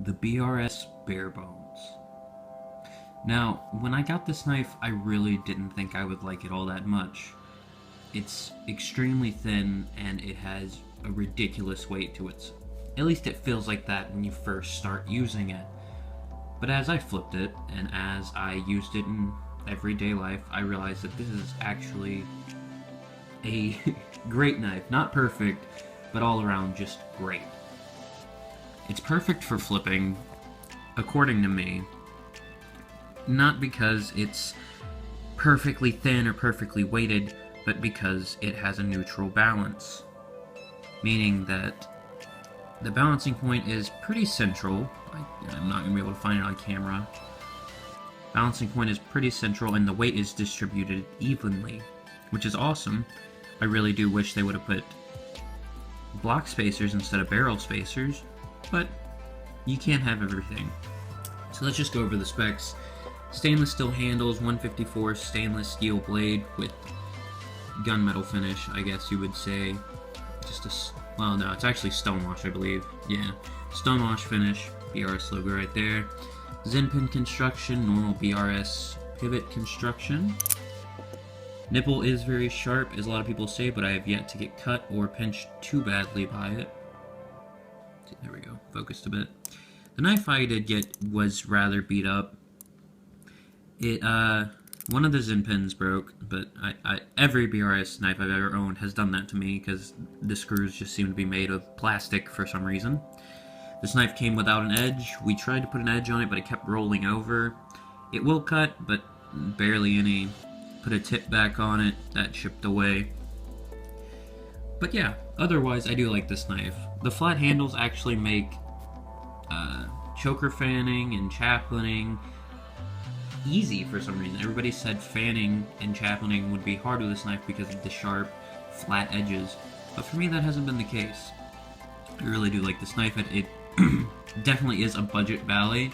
the BRS Barebones. Now, when I got this knife, I really didn't think I would like it all that much. It's extremely thin, and it has a ridiculous weight to it. At least it feels like that when you first start using it. But as I flipped it, and as I used it in everyday life, I realized that this is actually a great knife. Not perfect, but all around just great. It's perfect for flipping, according to me. Not because it's perfectly thin or perfectly weighted, but because it has a neutral balance. Meaning that the balancing point is pretty central. I'm not going to be able to find it on camera. Balancing point is pretty central, and the weight is distributed evenly, which is awesome. I really do wish they would have put block spacers instead of barrel spacers, but you can't have everything. So let's just go over the specs. Stainless steel handles, 154 stainless steel blade with gunmetal finish, I guess you would say. Well, no, it's actually stonewash, I believe. Yeah, stonewash finish, BRS logo right there. Zen pin construction, normal BRS pivot construction. Nipple is very sharp, as a lot of people say, but I have yet to get cut or pinched too badly by it. There we go, focused a bit. The knife I did get was rather beat up. One of the Zen pins broke, but every BRS knife I've ever owned has done that to me, because the screws just seem to be made of plastic for some reason. This knife came without an edge. We tried to put an edge on it, but it kept rolling over. It will cut, but barely any. Put a tip back on it, that chipped away. But yeah, otherwise I do like this knife. The flat handles actually make choker fanning and chaplaining easy for some reason. Everybody said fanning and chaplaining would be hard with this knife because of the sharp, flat edges. But for me, that hasn't been the case. I really do like this knife. It definitely is a budget ballet.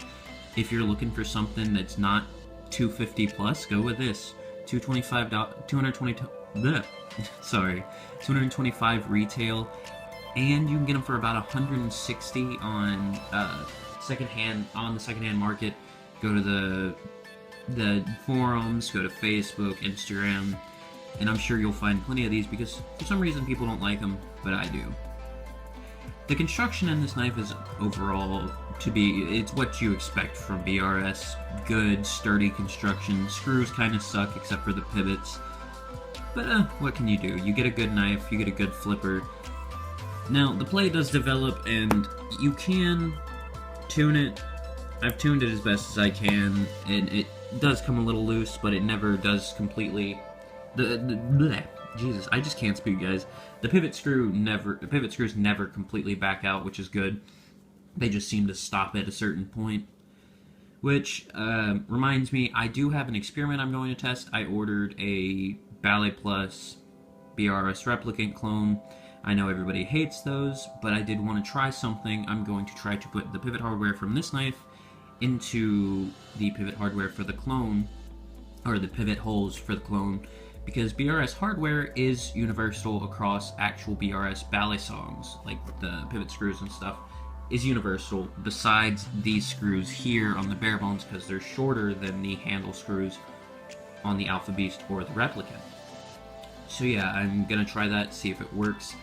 If you're looking for something that's not $250 plus, go with this. $225 retail, and you can get them for about $160 on the secondhand market. Go to the forums, go to Facebook, Instagram, and I'm sure you'll find plenty of these because for some reason people don't like them, but I do. The construction in this knife is overall it's what you expect from BRS. Good, sturdy construction. Screws kind of suck except for the pivots. But what can you do? You get a good knife, you get a good flipper. Now, the play does develop and you can tune it. I've tuned it as best as I can, and it does come a little loose, but it never does completely. Jesus, I just can't speak, guys. The pivot screws never completely back out, which is good. They just seem to stop at a certain point. Which reminds me, I do have an experiment I'm going to test. I ordered a Ballet Plus BRS replicant clone. I know everybody hates those, but I did want to try something. I'm going to try to put the pivot hardware from this knife into the pivot hardware for the clone, or the pivot holes for the clone, because BRS hardware is universal across actual BRS ballet songs, like the pivot screws and stuff is universal, besides these screws here on the Barebones, because they're shorter than the handle screws on the Alpha Beast or the Replicant. So yeah, I'm gonna try that, see if it works.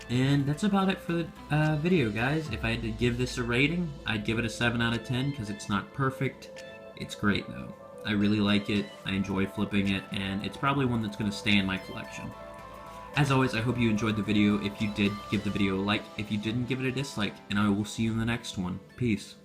And that's about it for the video, guys. If I had to give this a rating, I'd give it a 7 out of 10, because it's not perfect. It's great, though. I really like it, I enjoy flipping it, and it's probably one that's going to stay in my collection. As always, I hope you enjoyed the video. If you did, give the video a like. If you didn't, give it a dislike, and I will see you in the next one. Peace.